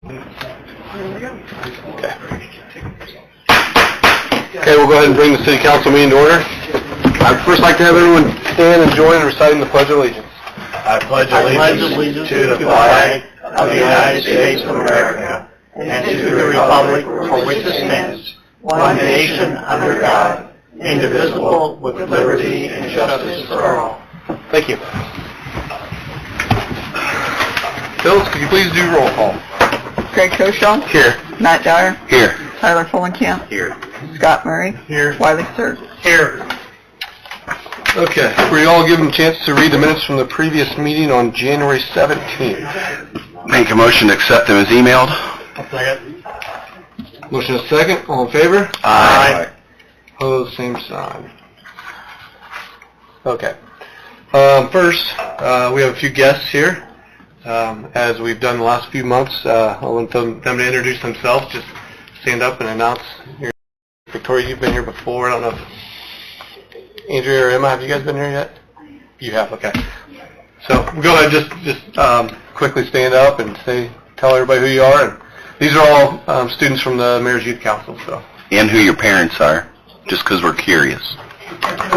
Okay, we'll go ahead and bring the city council meeting to order. I'd first like to have everyone stand and join in reciting the Pledge of Allegiance. I pledge allegiance to the flag of the United States of America and to the republic for which it stands, one nation under God, indivisible, with liberty and justice for all. Thank you. Phyllis, could you please do roll call? Craig Koshaw. Here. Matt Dyer. Here. Tyler Fulenkamp. Here. Scott Murray. Here. Wiley Sirk. Here. Okay, were you all given a chance to read the minutes from the previous meeting on January 17th? Make a motion to accept them as emailed. Second. Motion is second. All in favor? Aye. Opposed, same sign. Okay. First, we have a few guests here. As we've done the last few months, I'll want them to introduce themselves. Just stand up and announce. Victoria, you've been here before. I don't know if Andrea or Emma, have you guys been here yet? You have, okay. So go ahead, just quickly stand up and tell everybody who you are. And these are all students from the Mayor's Youth Council. So. And who your parents are, just because we're curious. I'm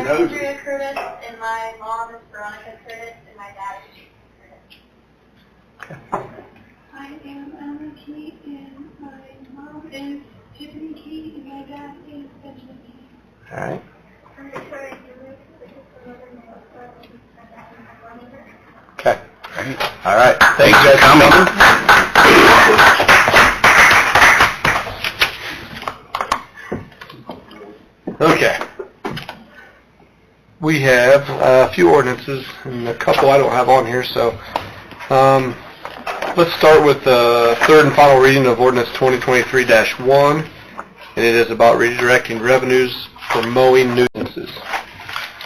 Andrea Curtis, and my mom is Veronica Curtis, and my dad is Jason Curtis. Okay. I am Emma Key, and my mom is Tiffany Key, and my dad is Benjamin Key. All right. I'm Victoria Lewis, this is the mother and my dad and my grandmother. Okay. All right. Thanks for coming. Okay. We have a few ordinances and a couple I don't have on here, so let's start with the third and final reading of Ordinance 2023-1, and it is about redirecting revenues for mowing nuisances.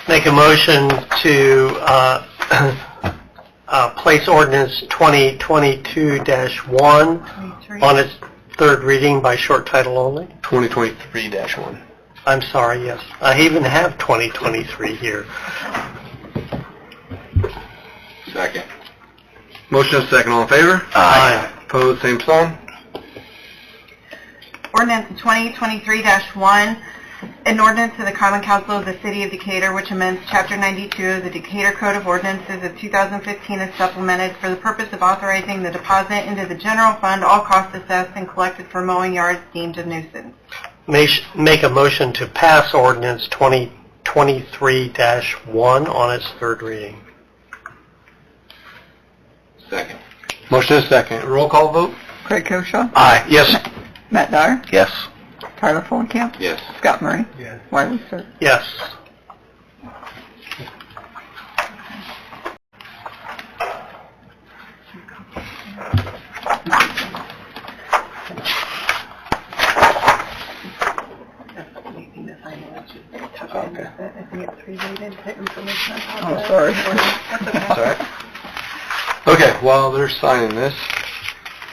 Make a motion to place ordinance 2022-1 on its third reading by short title only. 2023-1. I'm sorry, yes. I even have 2023 here. Second. Motion is second. All in favor? Aye. Opposed, same sign. Ordinance 2023-1, an ordinance of the Common Council of the City of Decatur which amends Chapter 92 of the Decatur Code of Ordinances of 2015 as supplemented for the purpose of authorizing the deposit into the general fund all costs assessed and collected for mowing yards deemed a nuisance. Make a motion to pass ordinance 2023-1 on its third reading. Second. Motion is second. Roll call vote? Craig Koshaw. Aye. Yes. Matt Dyer. Yes. Tyler Fulenkamp. Yes. Scott Murray. Yes. Wiley Sirk. Yes. Okay. Oh, sorry. That's all right. Okay, while they're signing this,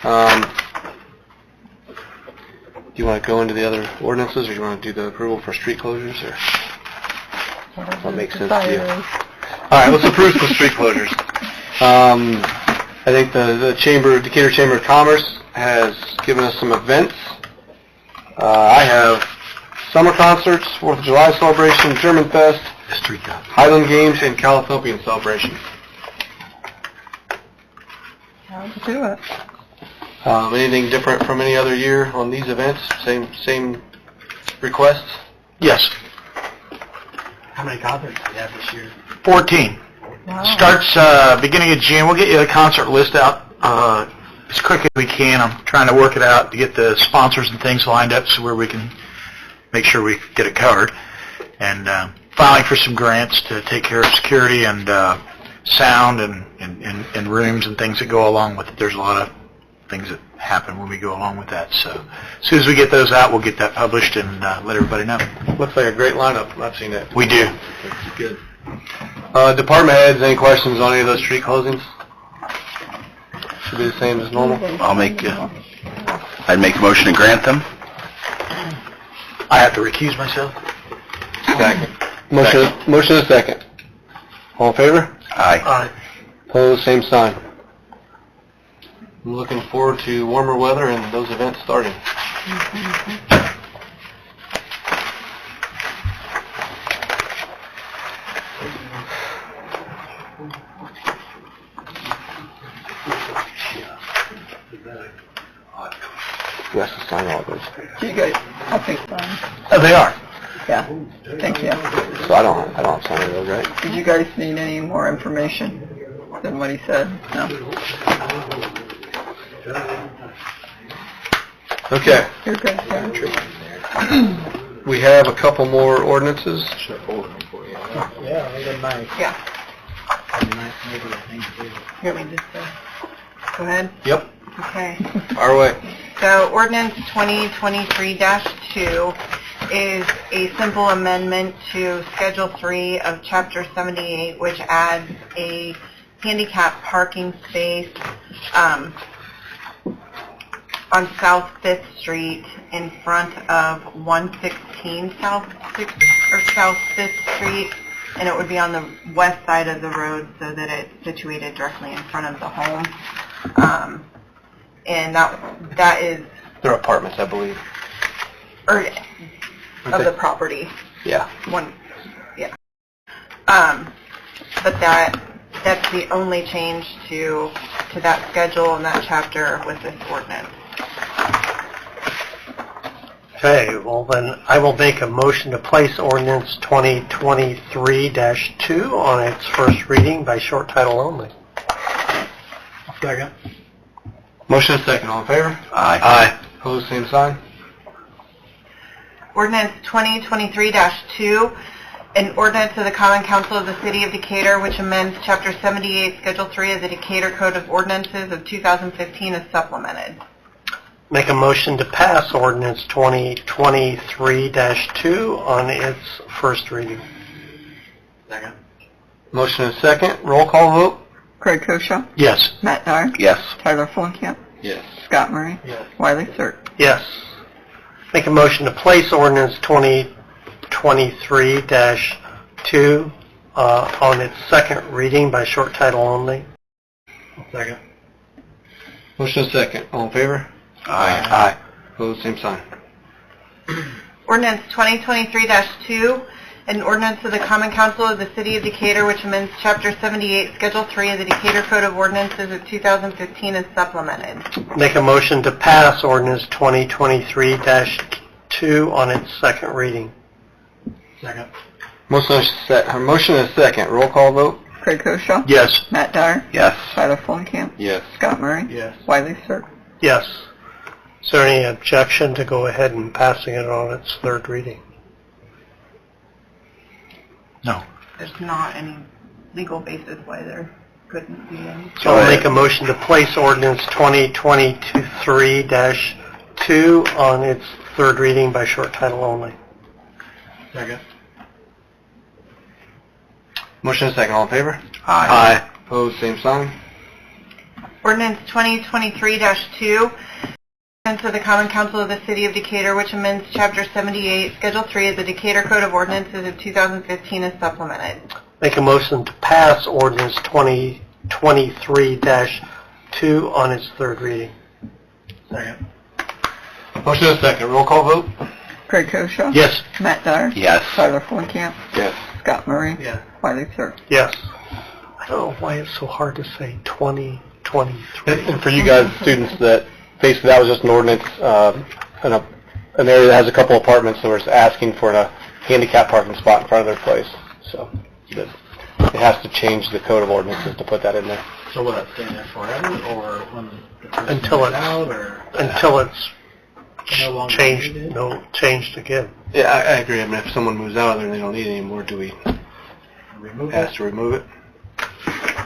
do you want to go into the other ordinances, or do you want to do the approval for street closures, or what makes sense to you? All right, let's approve some street closures. I think the Decatur Chamber of Commerce has given us some events. I have summer concerts, 4th of July celebration, German Fest, Highland Games, and Californian celebration. Let's do it. Anything different from any other year on these events? Same requests? Yes. How many concerts do you have this year? 14. Wow. Starts beginning of June. We'll get you the concert list out as quick as we can. I'm trying to work it out to get the sponsors and things lined up so where we can make sure we get it covered. And filing for some grants to take care of security and sound and rooms and things that go along with it. There's a lot of things that happen when we go along with that. So as soon as we get those out, we'll get that published and let everybody know. Looks like a great lineup. I've seen it. We do. That's good. Department heads, any questions on any of those street closings? Should be the same as normal. I'd make a motion to grant them. I have to recuse myself. Second. Motion is second. All in favor? Aye. Aye. Opposed, same sign. I'm looking forward to warmer weather and those events starting. You have to sign all those. You guys, I think, Oh, they are. yeah, thank you. So I don't have to sign any of those, right? Did you guys need any more information than what he said? No? Okay. You're good, yeah. We have a couple more ordinances. Yeah. You want me just to go ahead? Yep. Okay. Our way. So ordinance 2023-2 is a simple amendment to Schedule 3 of Chapter 78, which adds a handicap parking space on South 5th Street in front of 116 South 5th Street, and it would be on the west side of the road so that it's situated directly in front of the home. And that is, They're apartments, I believe. or of the property. Yeah. One, yeah. But that's the only change to that schedule and that chapter with this ordinance. Okay, well then, I will make a motion to place ordinance 2023-2 on its first reading by short title only. Second. Motion is second. All in favor? Aye. Opposed, same sign. Ordinance 2023-2, an ordinance of the Common Council of the City of Decatur which amends Chapter 78, Schedule 3 of the Decatur Code of Ordinances of 2015 as supplemented. Make a motion to pass ordinance 2023-2 on its first reading. Second. Motion is second. Roll call vote. Craig Koshaw, Yes. Matt Dyer, Yes. Tyler Fulenkamp, Yes. Scott Murray, Yes. Wiley Sirk. Yes. Make a motion to place ordinance 2023-2 on its second reading by short title only. Second. Motion is second. All in favor? Aye. Opposed, same sign. Ordinance 2023-2, an ordinance of the Common Council of the City of Decatur which amends Chapter 78, Schedule 3 of the Decatur Code of Ordinances of 2015 as supplemented. Make a motion to pass ordinance 2023-2 on its second reading. Second. Motion is second. Roll call vote. Craig Koshaw, Yes. Matt Dyer, Yes. Tyler Fulenkamp, Yes. Scott Murray, Yes. Wiley Sirk. Yes. Is there any objection to go ahead and passing it on its third reading? No. There's not any legal basis why there couldn't be any. So I'll make a motion to place ordinance 2023-2 on its third reading by short title only. Second. Motion is second. All in favor? Aye. Opposed, same sign. Ordinance 2023-2, ordinance of the Common Council of the City of Decatur which amends Chapter 78, Schedule 3 of the Decatur Code of Ordinances of 2015 as supplemented. Make a motion to pass ordinance 2023-2 on its third reading. Second. Motion is second. Roll call vote. Craig Koshaw, Yes. Matt Dyer, Yes. Tyler Fulenkamp, Yes. Scott Murray, Yes. Wiley Sirk. Yes. I don't know why it's so hard to say 2023. And for you guys, students, that basically that was just an ordinance in an area that has a couple apartments, and we're just asking for a handicap parking spot in front of their place. So it has to change the code of ordinances to put that in there. So will that stay there forever, or when the person Until moves it's- out, or? Until it's No longer changed, needed? changed again. Yeah, I agree. I mean, if someone moves out of there and they don't need it anymore, do we Remove ask it? to remove it?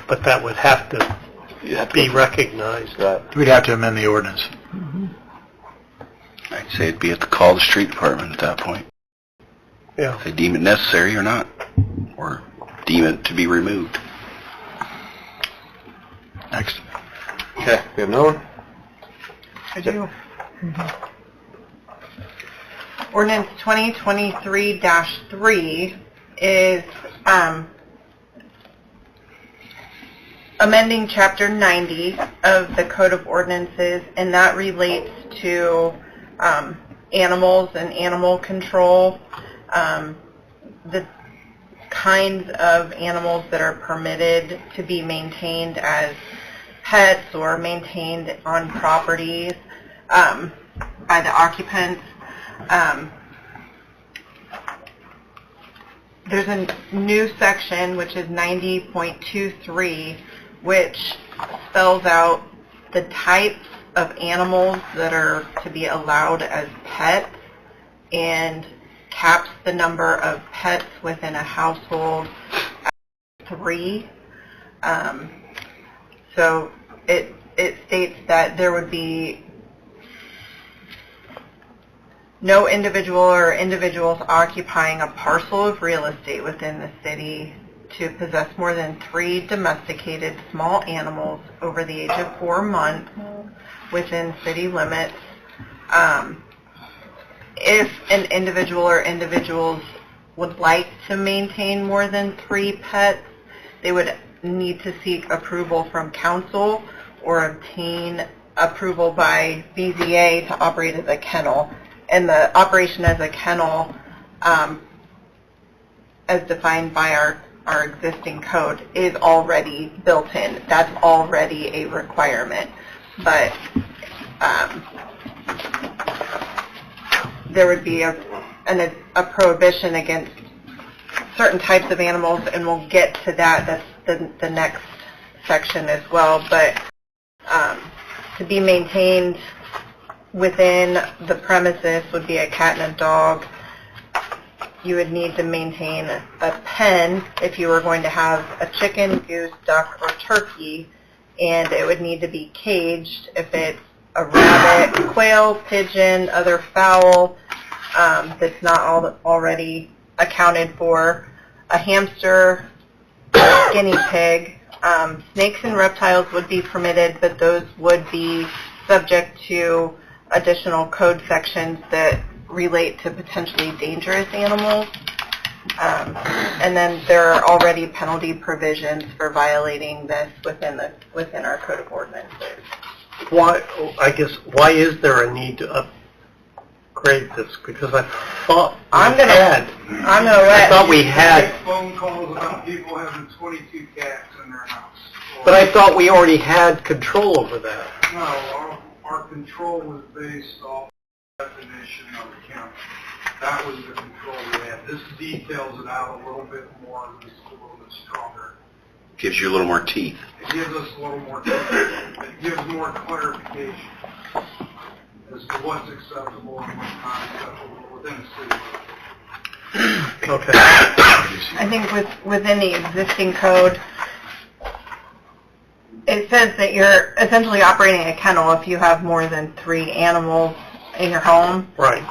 But that would have to You have to be go- recognized. Right. We'd have to amend the ordinance. I'd say it'd be at the call of the street department at that point. Yeah. If they deem it necessary or not, or deem it to be removed. Next. Okay, we have no one? I do. Ordinance 2023-3 is amending Chapter 90 of the Code of Ordinances, and that relates to animals and animal control, the kinds of animals that are permitted to be maintained as pets or maintained on properties by the occupants. There's a new section, which is 90.23, which spells out the types of animals that are to be allowed as pets and caps the number of pets within a household at 3. So it states that there would be no individual or individuals occupying a parcel of real estate within the city to possess more than 3 domesticated small animals over the age of 4 months within city limits. If an individual or individuals would like to maintain more than 3 pets, they would need to seek approval from council or obtain approval by BZA to operate as a kennel. And the operation as a kennel, as defined by our existing code, is already built in. That's already a requirement. But there would be a prohibition against certain types of animals, and we'll get to that. That's the next section as well. But to be maintained within the premises would be a cat and a dog. You would need to maintain a pen if you were going to have a chicken, goose, duck, or turkey, and it would need to be caged if it's a rabbit, quail, pigeon, other fowl that's not already accounted for, a hamster, a guinea pig. Snakes and reptiles would be permitted, but those would be subject to additional code sections that relate to potentially dangerous animals. And then there are already penalty provisions for violating this within our Code of Ordinances. Why is there a need to upgrade this? Because I thought I thought we had, phone calls about people having 22 cats in their house. but I thought we already had control over that. No, our control was based off the definition of the county. That was the control we had. This details it out a little bit more, it's a little bit stronger. Gives you a little more teeth. It gives us a little more, it gives more clarification as to what's acceptable and what's not acceptable within the city. Okay. I think within the existing code, it says that you're essentially operating a kennel if you have more than 3 animals in your home. Right.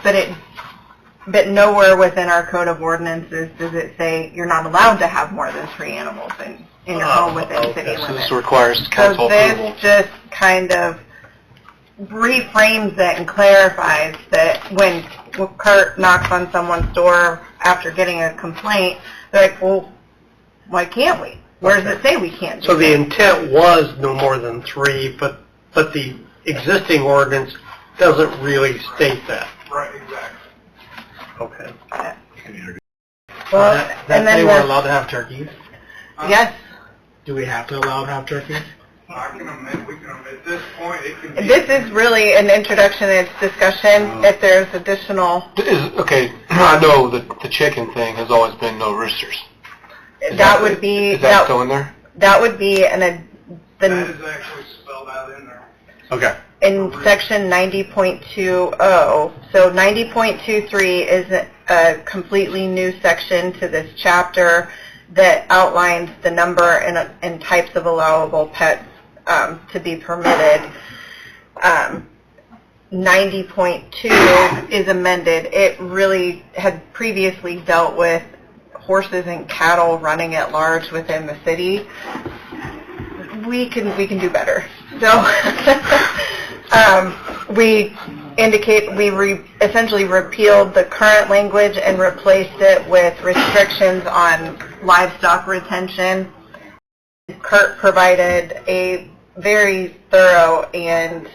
But nowhere within our Code of Ordinances does it say you're not allowed to have more than 3 animals in your home within city So limits. this requires council So approval. this just kind of reframes it and clarifies that when Kurt knocks on someone's door after getting a complaint, they're like, well, why can't we? Where does it say we can't do So the that? intent was no more than 3, but the existing ordinance doesn't really state that. Right, exactly. Okay. Well, and then allowed to have turkeys? yes, Do we have to allow to have turkeys? We can omit, at this point, it can be. this is really an introduction and discussion. If there's additional, Okay, I know that the chicken thing has always been no roosters. that would be Is that still in there? that would be That is actually spelled out in there. Okay. in section 90.20. So 90.23 is a completely new section to this chapter that outlines the number and types of allowable pets to be permitted. 90.2 is amended. It really had previously dealt with horses and cattle running at large within the city. We can do better. So we indicate we essentially repealed the current language and replaced it with restrictions on livestock retention Kurt provided a very thorough and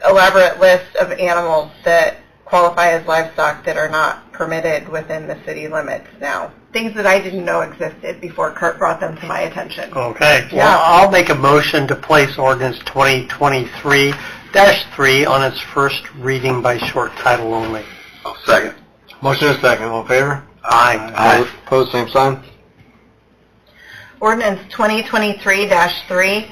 elaborate list of animals that qualify as livestock that are not permitted within the city limits now. Things that I didn't know existed before Kurt brought them to my attention. Okay, Yeah. well, I'll make a motion to place ordinance 2023-3 on its first reading by short title only. I'll second. Motion is second. All in favor? Aye. Opposed, same sign. Ordinance 2023-3,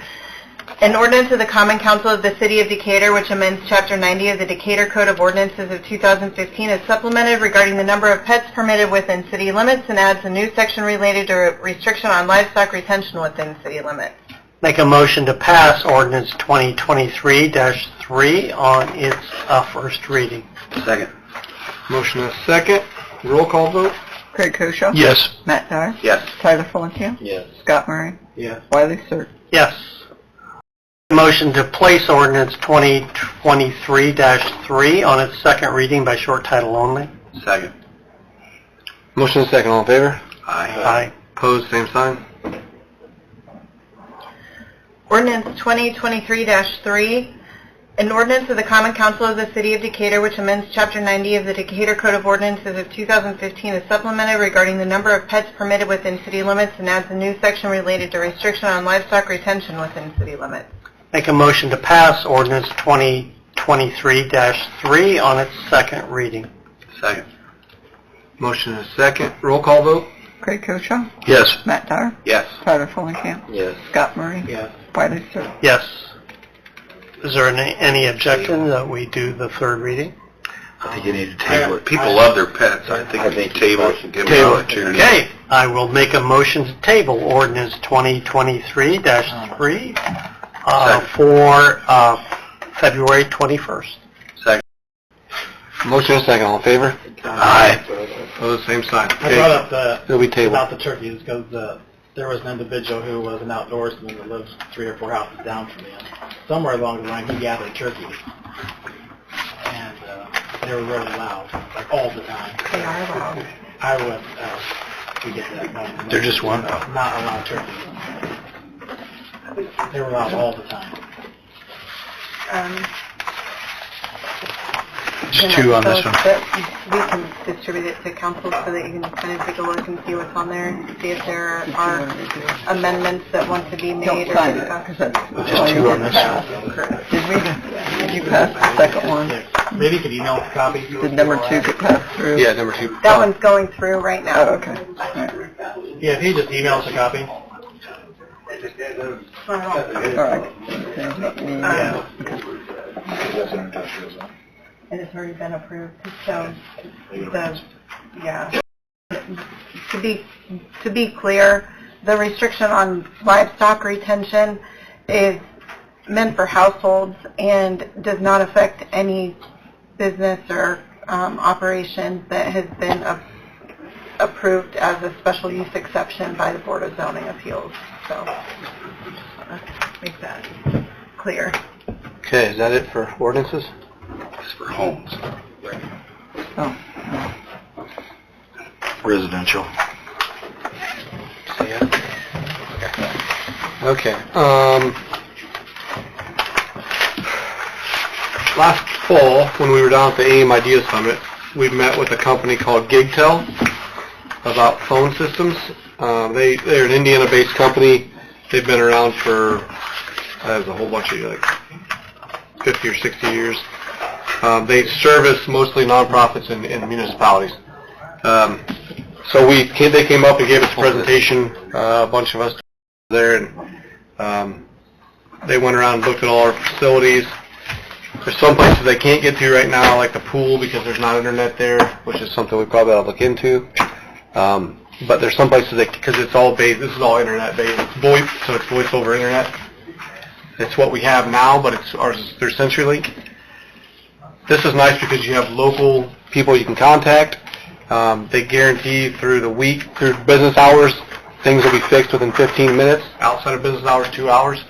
an ordinance of the Common Council of the City of Decatur which amends Chapter 90 of the Decatur Code of Ordinances of 2015 is supplemented regarding the number of pets permitted within city limits and adds a new section related to restriction on livestock retention within city limits. Make a motion to pass ordinance 2023-3 on its first reading. Second. Motion is second. Roll call vote? Craig Koshaw. Yes. Matt Dyer. Yes. Tyler Fulenkamp. Yes. Scott Murray. Yes. Wiley Sir. Yes. Motion to place ordinance 2023-3 on its second reading by short title only. Second. Motion is second. All in favor? Aye. Opposed, same sign. Ordinance 2023-3, an ordinance of the Common Council of the City of Decatur which amends Chapter 90 of the Decatur Code of Ordinances of 2015 is supplemented regarding the number of pets permitted within city limits and adds a new section related to restriction on livestock retention within city limits. Make a motion to pass ordinance 2023-3 on its second reading. Second. Motion is second. Roll call vote? Craig Koshaw. Yes. Matt Dyer. Yes. Tyler Fulenkamp. Yes. Scott Murray. Yes. Wiley Sir. Yes. Is there any objection that we do the third reading? I think you need to table it. People love their pets. I think we need to table it and give them an opportunity. Okay, I will make a motion to table ordinance 2023-3 for February 21st. Second. Motion is second. All in favor? Aye. Opposed, same sign. I brought up It'll be tabled. about the turkeys because there was an individual who was an outdoorsman that lives 3 or 4 houses down from me. And somewhere along the line, he gathered turkeys, and they were really loud, like all the time. They are allowed. I would to get that. No, They're just one? Not allowed turkeys. They were loud all the time. Just two on this one. We can distribute it to council so that you can kind of take a look and see what's on there and see if there are amendments that want to be made or discussed. Just two on this one. Did you pass the second one? Maybe you could email a copy. Did number 2 get passed through? Yeah, number 2. That one's going through right now. Yeah, if he just emails a copy. It has already been approved, so to be clear, the restriction on livestock retention is meant for households and does not affect any business or operation that has been approved as a special use exception by the Board of Zoning Appeals. So, let's make that clear. Okay, is that it for ordinances? It's for homes. Oh. Residential. Okay. Last fall, when we were down at the AIM Idea Summit, we met with a company called GigTel about phone systems. They're an Indiana-based company. They've been around for a whole bunch of 50 or 60 years. They service mostly nonprofits and municipalities. So they came up and gave us a presentation. A bunch of us there, and they went around and looked at all our facilities. There's some places they can't get to right now, like the pool, because there's not internet there, which is something we probably ought to look into. But there's some places because it's all based, this is all internet based, it's VoIP, so it's voice over internet. It's what we have now, but ours is through CenturyLink. This is nice because you have local people you can contact. They guarantee through the week, through business hours, things will be fixed within 15 minutes. Outside of business hours, 2 hours.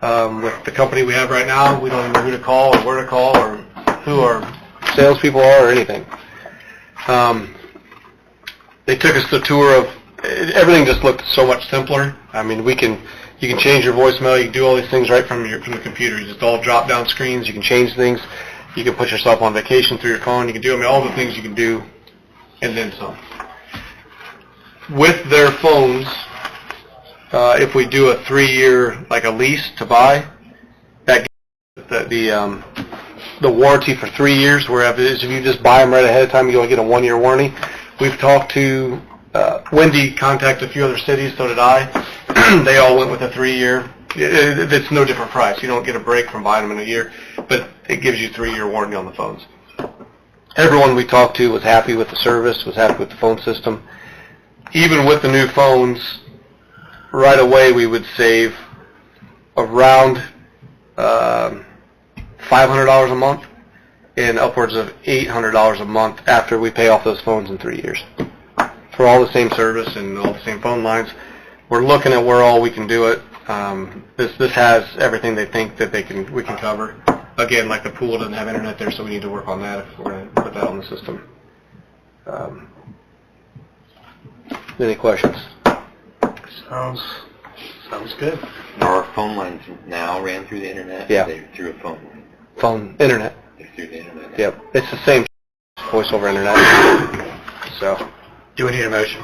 With the company we have right now, we don't even know who to call or where to call or who our salespeople are or anything. They took us to a tour of everything just looked so much simpler. I mean, you can change your voicemail, you can do all these things right from the computer. You just all drop down screens, you can change things, you can put yourself on vacation through your phone, you can do, all the things you can do, and then some. With their phones, if we do a 3-year, like a lease to buy, that gets the warranty for 3 years, whereas if you just buy them right ahead of time, you only get a 1-year warranty. We've talked to, Wendy contacted a few other cities, so did I. They all went with a 3-year. It's no different price. You don't get a break from buying them in a year, but it gives you 3-year warranty on the phones. Everyone we talked to was happy with the service, was happy with the phone system. Even with the new phones, right away we would save around $500 a month and upwards of $800 a month after we pay off those phones in 3 years. For all the same service and all the same phone lines, we're looking at where all we can do it. This has everything they think that we can cover. Again, like the pool doesn't have internet there, so we need to work on that if we're going to put that on the system. Any questions? Sounds good. Our phone lines now ran through the internet? Yeah. They're through a phone line? Phone, internet. They're through the internet? Yep. It's the same voice over internet. So, Do we need a motion?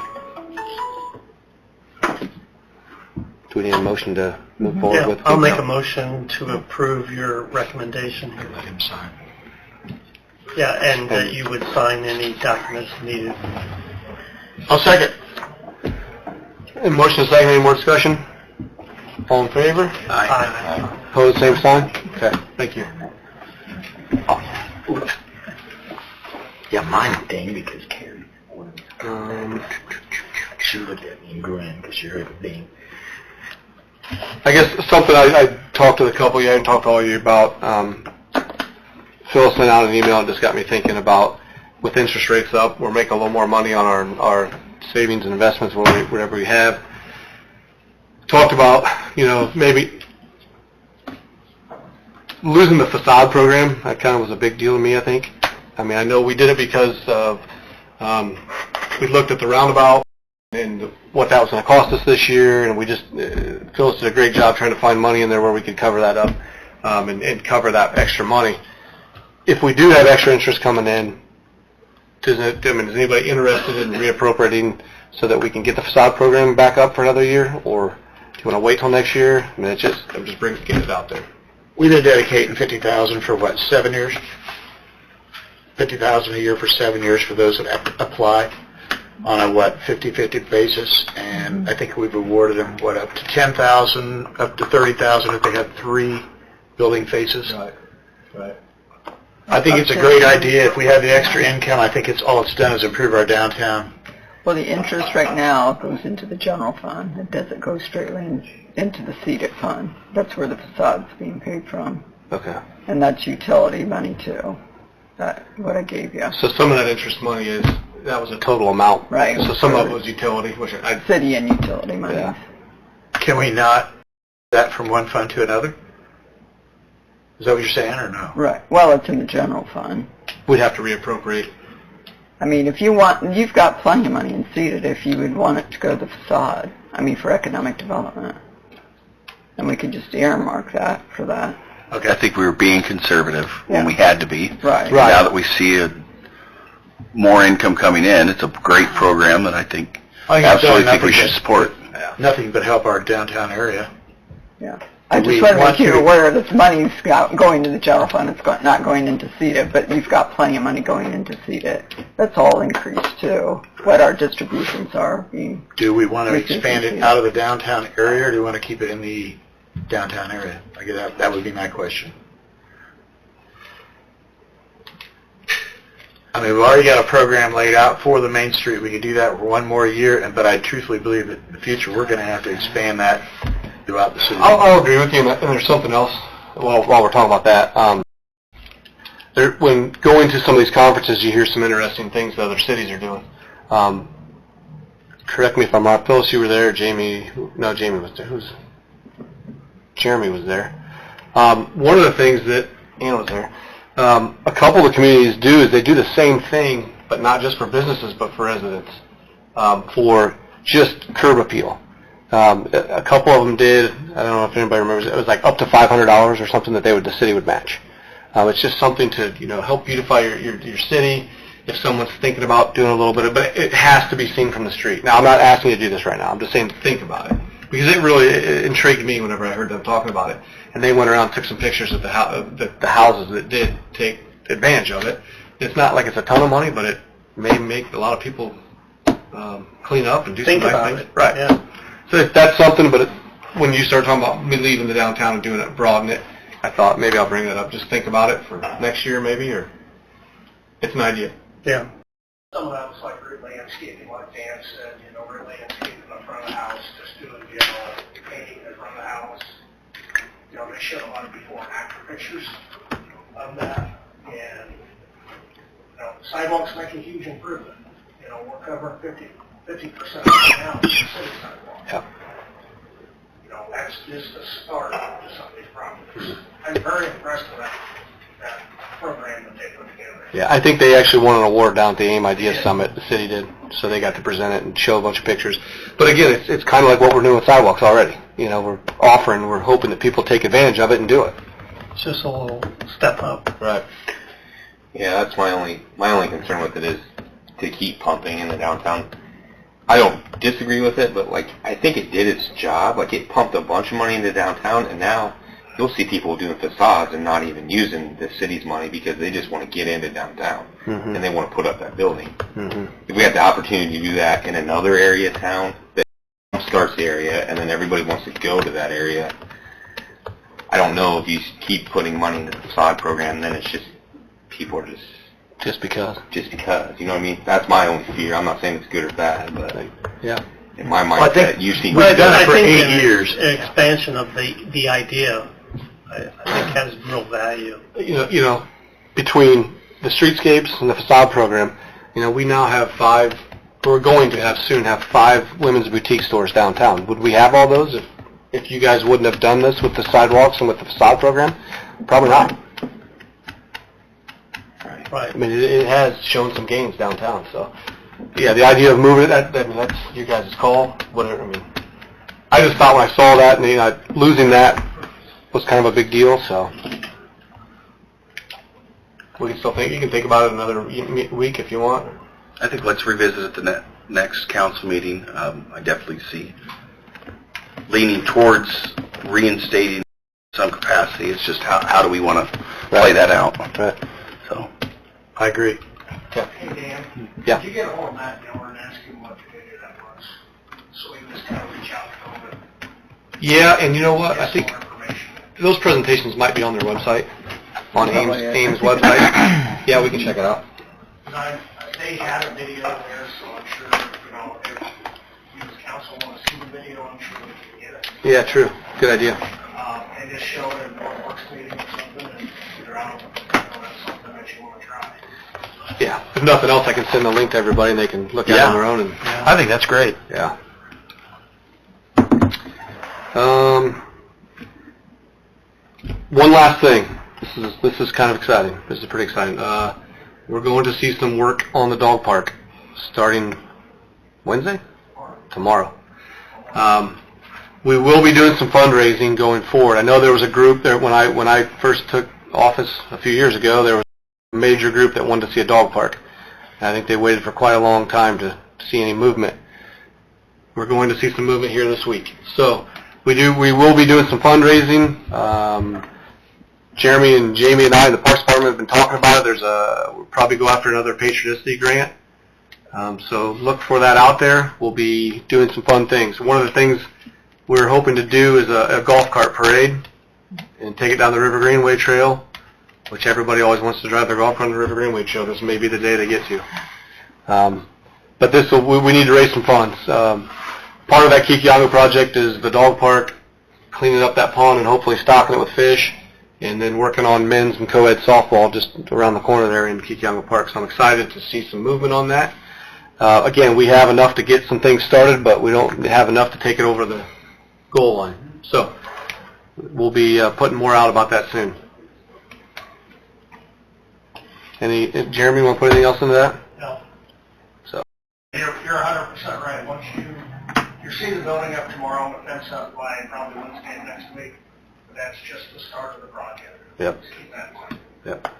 do we need a motion to move forward Yeah, with? I'll make a motion to approve your recommendation here. Let him sign. Yeah, and that you would sign any documents needed. I'll second. And motion is second. Any more discussion? All in favor? Aye. Opposed, same sign? Okay, thank you. Yeah, mine ding because Carrie. Um, She looked at me and grinned because she heard a ding. I guess something I talked to the couple, you, I haven't talked to all of you about, Phil sent out an email and just got me thinking about, with interest rates up, we're making a little more money on our savings and investments, whatever we have. Talked about, maybe losing the facade program. That kind of was a big deal to me, I think. I mean, I know we did it because of, we looked at the roundabout and what that was going to cost us this year, and we just, Phyllis did a great job trying to find money in there where we could cover that up, and cover that extra money. If we do have extra interest coming in, is anybody interested in reappropriating so that we can get the facade program back up for another year, or do you want to wait till next year? I mean, I'm just getting it out there. We've been dedicating $50,000 for what, 7 years? $50,000 a year for 7 years for those that apply on a 50-50 basis, and I think we've awarded them up to $10,000, up to $30,000 if they have 3 building faces. Right. I think it's a great idea. If we have the extra income, I think all it's done is improve our downtown. Well, the interest right now goes into the general fund. It doesn't go straightly into the CEDAT fund. That's where the facade's being paid from. Okay. And that's utility money too. That's what I gave you. So some of that interest money that was a total amount. Right. So some of it was utility, which City and utility money. Yeah. Can we not that from one fund to another? Is that what you're saying, or no? Right. Well, it's in the general fund. we'd have to reappropriate. I mean, if you want, you've got plenty of money in CEDAT if you would want it to go to the facade. I mean, for economic development. And we could just earmark that for that. Okay, I think we were being conservative when we had to be. Right. Now that we see more income coming in, it's a great program that I think absolutely think we should support. Nothing but help our downtown area. Yeah. I just want to make you aware that money's going to the general fund. It's not going into CEDAT, but you've got plenty of money going into CEDAT. That's all increased too, what our distributions are being. Do we want to expand it out of the downtown area, or do we want to keep it in the downtown area? I guess that would be my question. I mean, we've already got a program laid out for the Main Street. We could do that for one more year, but I truthfully believe that in the future we're going to have to expand that throughout the city. I'll agree with you, and there's something else while we're talking about that. When going to some of these conferences, you hear some interesting things that other cities are doing. Correct me if I'm wrong. Phyllis, you were there. Jamie was there. Jeremy was there. One of the things that Anna was there. A couple of the communities do is they do the same thing, but not just for businesses, but for residents. For just curb appeal. A couple of them did. I don't know if anybody remembers. It was like up to $500 or something that the city would match. It's just something to help beautify your city. If someone's thinking about doing a little bit of, but it has to be seen from the street. Now, I'm not asking you to do this right now. I'm just saying think about it, because it intrigued me whenever I heard them talking about it. And they went around and took some pictures of the houses that did take advantage of it. It's not like it's a ton of money, but it may make a lot of people clean up and do Think some nice about things. it. Right. Yeah. So that's something, but when you start talking about me leaving the downtown and doing it, broaden it, I thought maybe I'll bring that up. Just think about it for next year maybe, or it's an idea. Yeah. Some of that was like root landscaping, like Dan said, root landscaping in the front of the house, just doing, painting in front of the house. They showed a lot of before and after pictures of that, and, sidewalks make a huge improvement. We're covering 50% of the town with city sidewalks. Yeah. That's just the start to some of these properties. I'm very impressed with that program that they put together. Yeah, I think they actually won an award down at the AIM Ideas Summit. The city did, so they got to present it and show a bunch of pictures. But again, it's kind of like what we're doing with sidewalks already. We're hoping that people take advantage of it and do it. It's just a little step up. Right. Yeah, that's my only concern with it is to keep pumping in the downtown. I don't disagree with it, but I think it did its job. It pumped a bunch of money into downtown, and now you'll see people doing facades and not even using the city's money because they just want to get into downtown and they want to put up that building. If we had the opportunity to do that in another area of town that starts the area and then everybody wants to go to that area, I don't know if you keep putting money into the facade program, then it's just people are just because. You know what I mean? That's my only fear. I'm not saying it's good or bad, but yeah. In my mind, you've seen We've done it for 8 an years. Expansion of the idea, I think has real value. Between the streetscapes and the facade program, we now have 5. We're going to soon have 5 women's boutique stores downtown. Would we have all those if you guys wouldn't have done this with the sidewalks and with the facade program? Probably not. Right. I mean, it has shown some gains downtown. So, yeah, the idea of moving it, that's you guys' call. Whatever. I mean, I just thought when I saw that and losing that was kind of a big deal. So, we can still think. You can think about it another week if you want. I think let's revisit it the next council meeting. I definitely see leaning towards reinstating some capacity. It's just how do we want to play that out? Right. So, I agree. Hey, Dan. Yeah. Did you get a hold of Matt Miller and ask him what video that was? So we can just kind of reach out to him and Yeah, and you know what? I get think some more information. those presentations might be on their website, on Ames website. Yeah, we can check it out. They had a video there, so I'm sure, if you as council want to see the video, I'm sure we can get it. Yeah, true. Good idea. And just show it in a works meeting or something and figure out, that's something that you want to try. Yeah. If nothing else, I can send the link to everybody and they can look at it on their own. And I think that's great. yeah. One last thing. This is kind of exciting. This is pretty exciting. We're going to see some work on the dog park starting Wednesday? Tomorrow. We will be doing some fundraising going forward. I know there was a group there when I first took office a few years ago. There was a major group that wanted to see a dog park. I think they waited for quite a long time to see any movement. We're going to see some movement here this week. So we will be doing some fundraising. Jeremy and Jamie and I in the Parks Department have been talking about it. We'll probably go after another patrioticity grant. So look for that out there. We'll be doing some fun things. One of the things we're hoping to do is a golf cart parade and take it down the River Greenway Trail, which everybody always wants to drive their golf cart on the River Greenway Trail. This may be the day they get to. But we need to raise some funds. Part of that Kikiango project is the dog park, cleaning up that pond and hopefully stocking it with fish, and then working on men's and co-ed softball just around the corner there in Kikiango Park. So I'm excited to see some movement on that. Again, we have enough to get some things started, but we don't have enough to take it over the goal line. So we'll be putting more out about that soon. Jeremy, you want to put anything else into that? No. So You're 100% right. Once you You'll see the building up tomorrow and the fence up by probably Wednesday of next week. But that's just the start of the project. Yep. Just keep that in mind. Yep.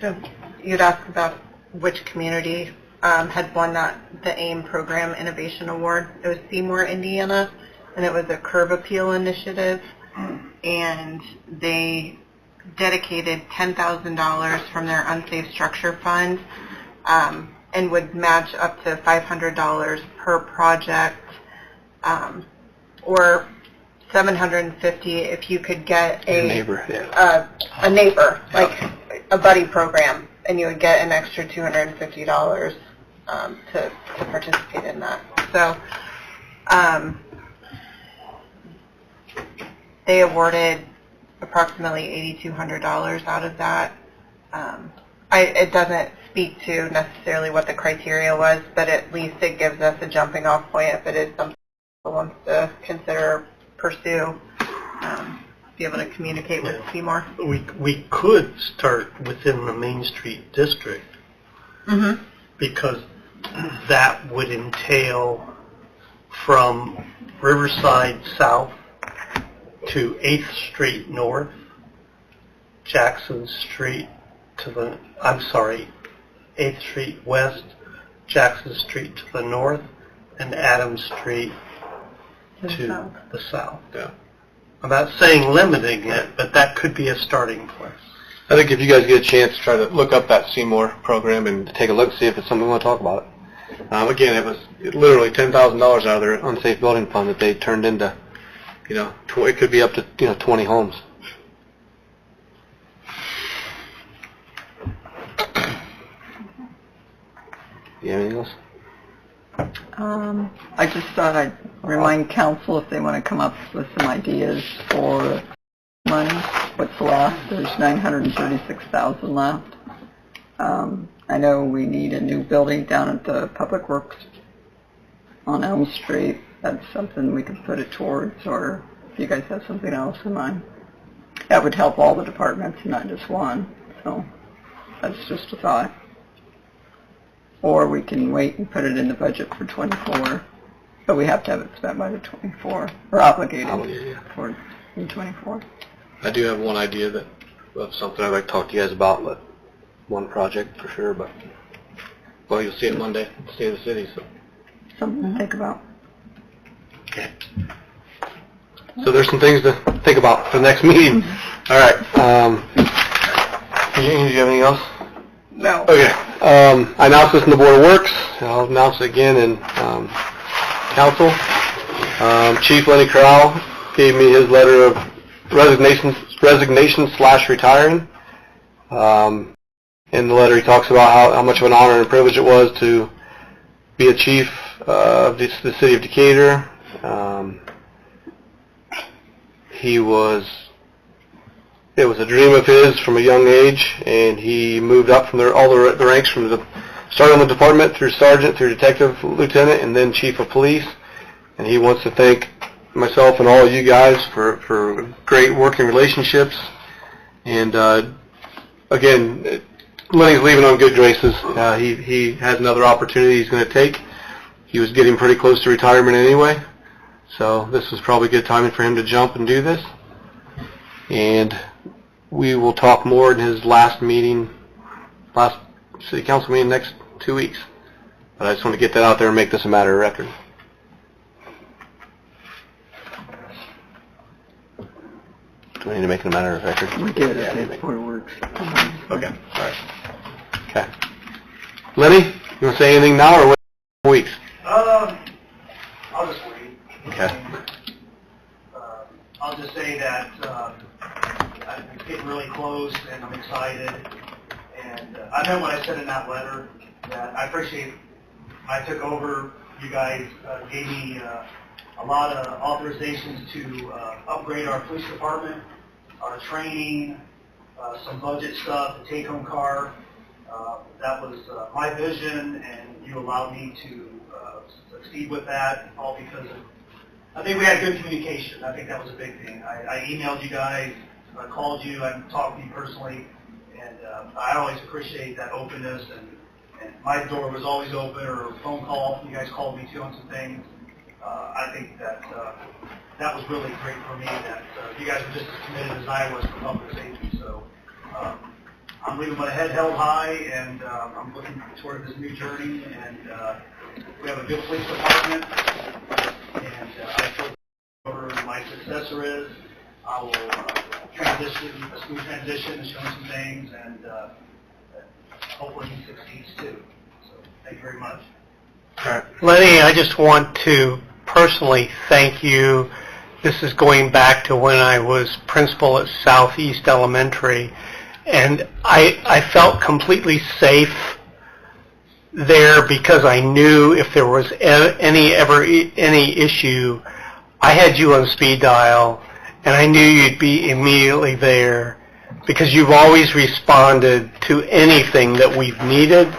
So you'd asked about which community had won the AIM Program Innovation Award. It was Seymour, Indiana, and it was a curb appeal initiative, and they dedicated $10,000 from their unsafe structure fund and would match up to $500 per project, or $750 if you could get Your a neighbor, yeah. a neighbor, like a buddy program, and you would get an extra $250 to participate in that. So they awarded approximately $8,200 out of that. It doesn't speak to necessarily what the criteria was, but at least it gives us a jumping off point if it is something wants to consider or pursue, be able to communicate with Seymour. We could start within the Main Street district Mm-hmm. because that would entail from Riverside South to 8th Street North, Jackson Street to the, 8th Street West, Jackson Street to the north, and Adams Street to the south. Yeah. I'm not saying limiting it, but that could be a starting place. I think if you guys get a chance, try to look up that Seymour program and take a look, see if it's something we want to talk about. Again, it was literally $10,000 out of their unsafe building fund that they turned into, it could be up to, 20 homes. You have anything else? I just thought I'd remind council if they want to come up with some ideas for money, what's left. There's $936,000 left. I know we need a new building down at the Public Works on Elm Street. That's something we could put it towards, or if you guys have something else in mind. That would help all the departments, not just one. So that's just a thought. Or we can wait and put it in the budget for 24, but we have to have it spent by the 24, or obligated for in 24. I do have one idea of something I'd like to talk to you guys about, but one project for sure, but, well, you'll see it Monday, State of the City, so. Something to think about. Okay. So there's some things to think about for the next meeting. All right. Do you have anything else? No. Okay. I announced this in the Board of Works. I'll announce it again in Council. Chief Lenny Corral gave me his letter of resignation/retiring. In the letter, he talks about how much of an honor and privilege it was to be a chief of the city of Decatur. It was a dream of his from a young age, and he moved up from all the ranks from starting on the department through sergeant, through detective, lieutenant, and then chief of police. And he wants to thank myself and all of you guys for great working relationships. And again, Lenny's leaving on good graces. He has another opportunity he's going to take. He was getting pretty close to retirement anyway, so this was probably good timing for him to jump and do this. And we will talk more in his last city council meeting next 2 weeks. But I just want to get that out there and make this a matter of record. Do we need to make it a matter of record? We did it at Board of Works. Okay, all right. Okay. Lenny, you want to say anything now or wait 4 weeks? I'll just wait. Okay. I'll just say that it's getting really close, and I'm excited. And I meant what I said in that letter, that I appreciate I took over. You guys gave me a lot of authorizations to upgrade our police department, our training, some budget stuff, the take-home car. That was my vision, and you allowed me to succeed with that, all because of, I think we had good communication. I think that was a big thing. I emailed you guys, I called you, I talked to you personally, and I always appreciate that openness, and And my door was always open, or a phone call, you guys called me too on some things. I think that that was really great for me, that you guys were just as committed as I was for public safety. So I'm leaving my head held high, and I'm looking toward this new journey. And we have a good police department, and I feel whoever my successor is, I will transition, a smooth transition, and show him some things, and hopefully he succeeds too. So thank you very much. Lenny, I just want to personally thank you. This is going back to when I was principal at Southeast Elementary, and I felt completely safe there because I knew if there was any issue, I had you on speed dial, and I knew you'd be immediately there because you've always responded to anything that we've needed,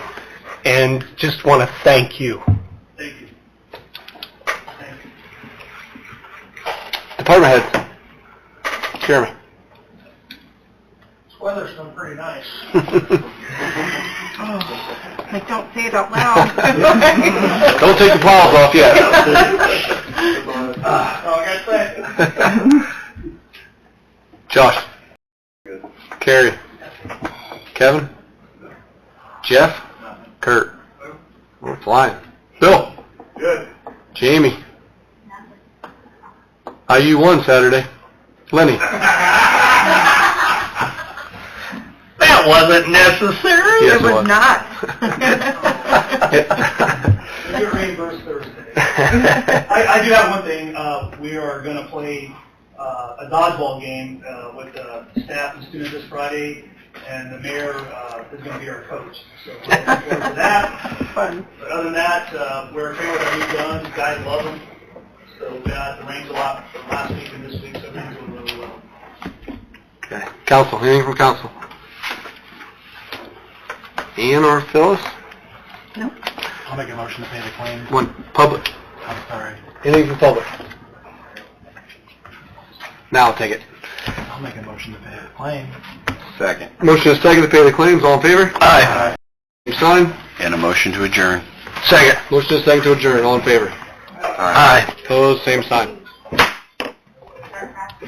and just want to thank you. Thank you. Thank you. Department heads. Jeremy. This weather's been pretty nice. Like, don't say it out loud. Don't take the paws off yet. Oh, I got that. Josh. Carrie. Kevin. Jeff. Kurt. We're flying. Bill. Good. Jamie. IU won Saturday. Lenny. That wasn't necessary. Yes, It was not. You get reimbursed Thursday. I do have one thing. We are going to play a dodgeball game with the staff and students this Friday, and the mayor is going to be our coach. So we're looking forward to that. Fun. But other than that, we're okay with our new guns. Guys love them. So we've been out at the range a lot from last week and this week, so things are really well. Okay. Council. Anything from council? Ian or Phyllis? Nope. I'll make a motion to pay the claim. One. Public. I'm sorry. Anything from public? Now I'll take it. I'll make a motion to pay the claim. Second. Motion is second to pay the claims. All in favor? Aye. Same sign. And a motion to adjourn. Second. Motion is second to adjourn. All in favor? Aye. Opposed? Same sign.